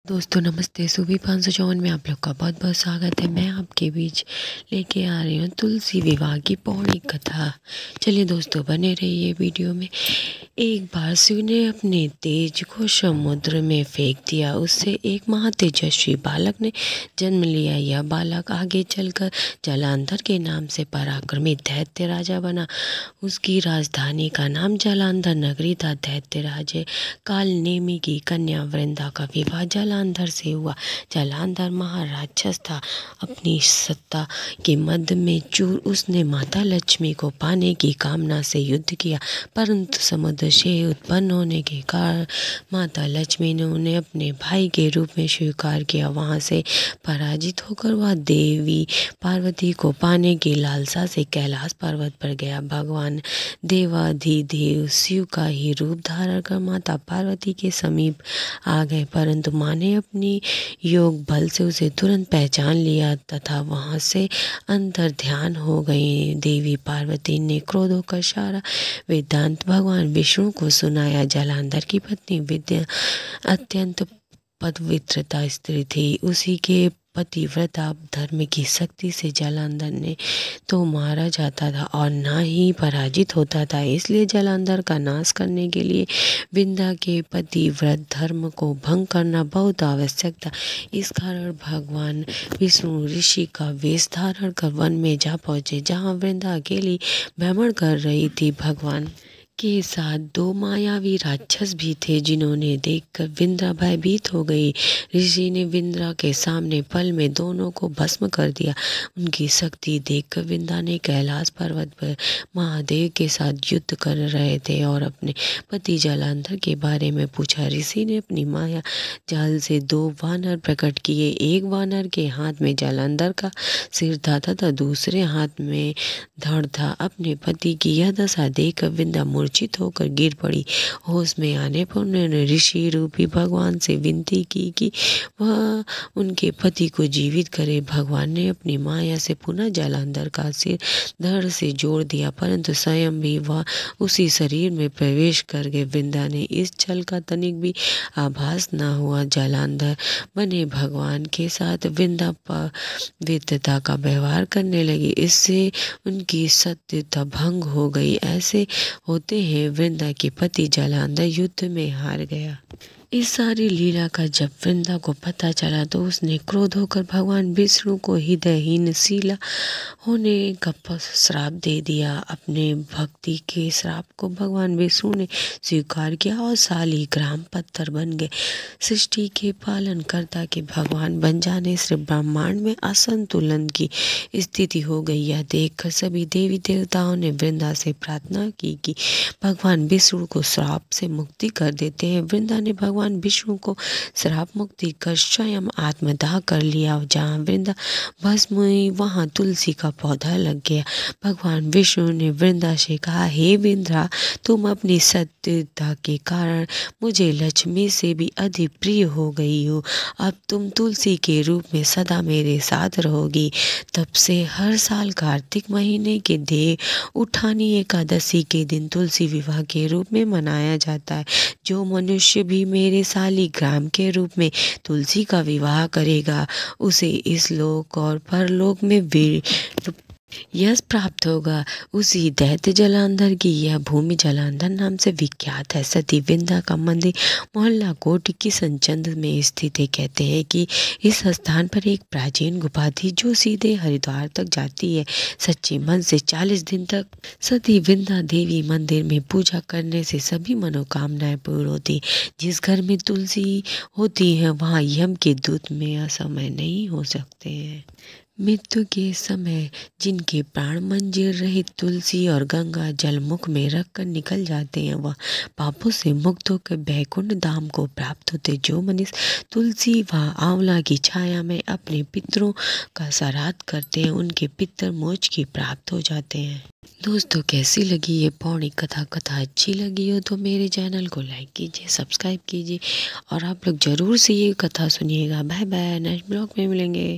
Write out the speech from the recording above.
दोस्तों नमस्ते। सूबी 554 में आप लोग का बहुत बहुत स्वागत है। मैं आपके बीच लेके आ रही हूँ तुलसी विवाह की पौड़ी कथा। चलिए दोस्तों बने रहिए वीडियो में। एक बार शिव ने अपने तेज को समुद्र में फेंक दिया। उससे एक महातेजस्वी बालक ने जन्म लिया। यह बालक आगे चलकर जलांधर के नाम से पराक्रमी दैत्य राजा बना। उसकी राजधानी का नाम जलांधर नगरी था। दैत्य राजे कालनेमी की कन्या वृंदा का विवाह जलांधर से हुआ। जलांधर महाराक्षस था। अपनी सत्ता के मद में चूर उसने माता लक्ष्मी को पाने की कामना से युद्ध किया, परंतु समुद्र से उत्पन्न होने के कारण माता लक्ष्मी ने उन्हें अपने भाई के रूप में स्वीकार किया। वहां से पराजित होकर वह देवी पार्वती को पाने की लालसा से कैलाश पर्वत पर गया। भगवान देवाधिदेव शिव का ही रूप धारण कर माता पार्वती के समीप आ गए, परंतु माँ ने अपनी योग बल से उसे तुरंत पहचान लिया तथा वहां से अंतर ध्यान हो गई। देवी पार्वती ने क्रोध होकर सारा वेदांत भगवान विष्णु को सुनाया। जलांधर की पत्नी विद्या अत्यंत पवित्रता स्त्री थी। उसी के पतिव्रता धर्म की शक्ति से जलांधर ने तो मारा जाता था और ना ही पराजित होता था। इसलिए जलांधर का नाश करने के लिए विंध्या के पतिव्रत धर्म को भंग करना बहुत आवश्यक था। इस कारण भगवान विष्णु ऋषि का वेश धारण कर वन में जा पहुंचे, जहां वृंदा अकेली भ्रमण कर रही थी। भगवान के साथ दो मायावी राक्षस भी थे, जिन्होंने देखकर विंध्या भयभीत हो गई। ऋषि ने विंध्या के सामने पल में दोनों को भस्म कर दिया। उनकी शक्ति देखकर विंध्या ने कैलाश पर्वत पर महादेव के साथ युद्ध कर रहे थे और अपने पति जलांधर के बारे में पूछा। ऋषि ने अपनी माया जाल से दो वानर प्रकट किए। एक वानर के हाथ में जलांधर का सिर था तथा दूसरे हाथ में धड़ था। अपने पति की यह दशा देखकर विंध्या मूर्छित होकर गिर पड़ी। होश में आने पर उन्होंने ऋषि रूपी भगवान से विनती की कि वह उनके पति को जीवित करे। भगवान ने अपनी माया से पुनः जलांधर का सिर धड़ से जोड़ दिया, परंतु स्वयं भी वह उसी शरीर में प्रवेश कर गए। विंध्या ने इस छल का तनिक भी आभास न हुआ। जलांधर बने भगवान के साथ विंध्या पवित्रता का व्यवहार करने लगी। इससे उनकी सत्यता भंग हो गई। ऐसे होते हैं वृंदा के पति जलांधर युद्ध में हार गया। इस सारी लीला का जब वृंदा को पता चला तो उसने क्रोध होकर भगवान विष्णु को हृदयहीन शीला होने का श्राप दे दिया। अपने भक्ति के श्राप को भगवान विष्णु ने स्वीकार किया और शालिग्राम पत्थर बन गए। सृष्टि के पालन कर्ता के भगवान बन जाने से ब्रह्मांड में असंतुलन की स्थिति हो गई। यह देखकर सभी देवी देवताओं ने वृंदा से प्रार्थना की कि भगवान विष्णु को श्राप से मुक्ति कर देते हैं। वृंदा ने भगवान विष्णु को श्राप मुक्ति कर स्वयं आत्मदाह कर लिया। जहाँ वृंदा भस्म हुई वहाँ तुलसी का पौधा लग गया। भगवान विष्णु ने वृंदा से कहा, हे वृंदा, तुम अपनी सत्यता के कारण मुझे लक्ष्मी से भी अधिक प्रिय हो गई हो। अब तुम तुलसी के रूप में सदा मेरे साथ रहोगी। तब से हर साल कार्तिक महीने के देव उठानी एकादशी के दिन तुलसी विवाह के रूप में मनाया जाता है। जो मनुष्य भी मेरे शालिग्राम के रूप में तुलसी का विवाह करेगा, उसे इस लोक और परलोक में वीर यश प्राप्त होगा। उसी दैत्य जलांधर की यह भूमि जलांधर नाम से विख्यात है। सती विंध्या का मंदिर मोहल्ला कोट किशनचंद में स्थित है। कहते हैं कि इस स्थान पर एक प्राचीन गुफा थी जो सीधे हरिद्वार तक जाती है। सच्चे मन से 40 दिन तक सती विंध्या देवी मंदिर में पूजा करने से सभी मनोकामनाएं पूर्ण होती। जिस घर में तुलसी होती है वहाँ यम के दूत में असमय नहीं हो सकते हैं। मृत्यु के समय जिनके प्राण मंदिर रहित तुलसी और गंगा जल मुख में रखकर निकल जाते हैं, वह पापों से मुक्त होकर बैकुंठ धाम को प्राप्त होते। जो मनुष्य तुलसी व आंवला की छाया में अपने पितरों का श्राद्ध करते हैं, उनके पितर मोक्ष की प्राप्त हो जाते हैं। दोस्तों कैसी लगी ये पौड़ी कथा अच्छी लगी हो तो मेरे चैनल को लाइक कीजिए, सब्सक्राइब कीजिए और आप लोग जरूर से ये कथा सुनिएगा। बाय बाय, नेक्स्ट ब्लॉग में मिलेंगे।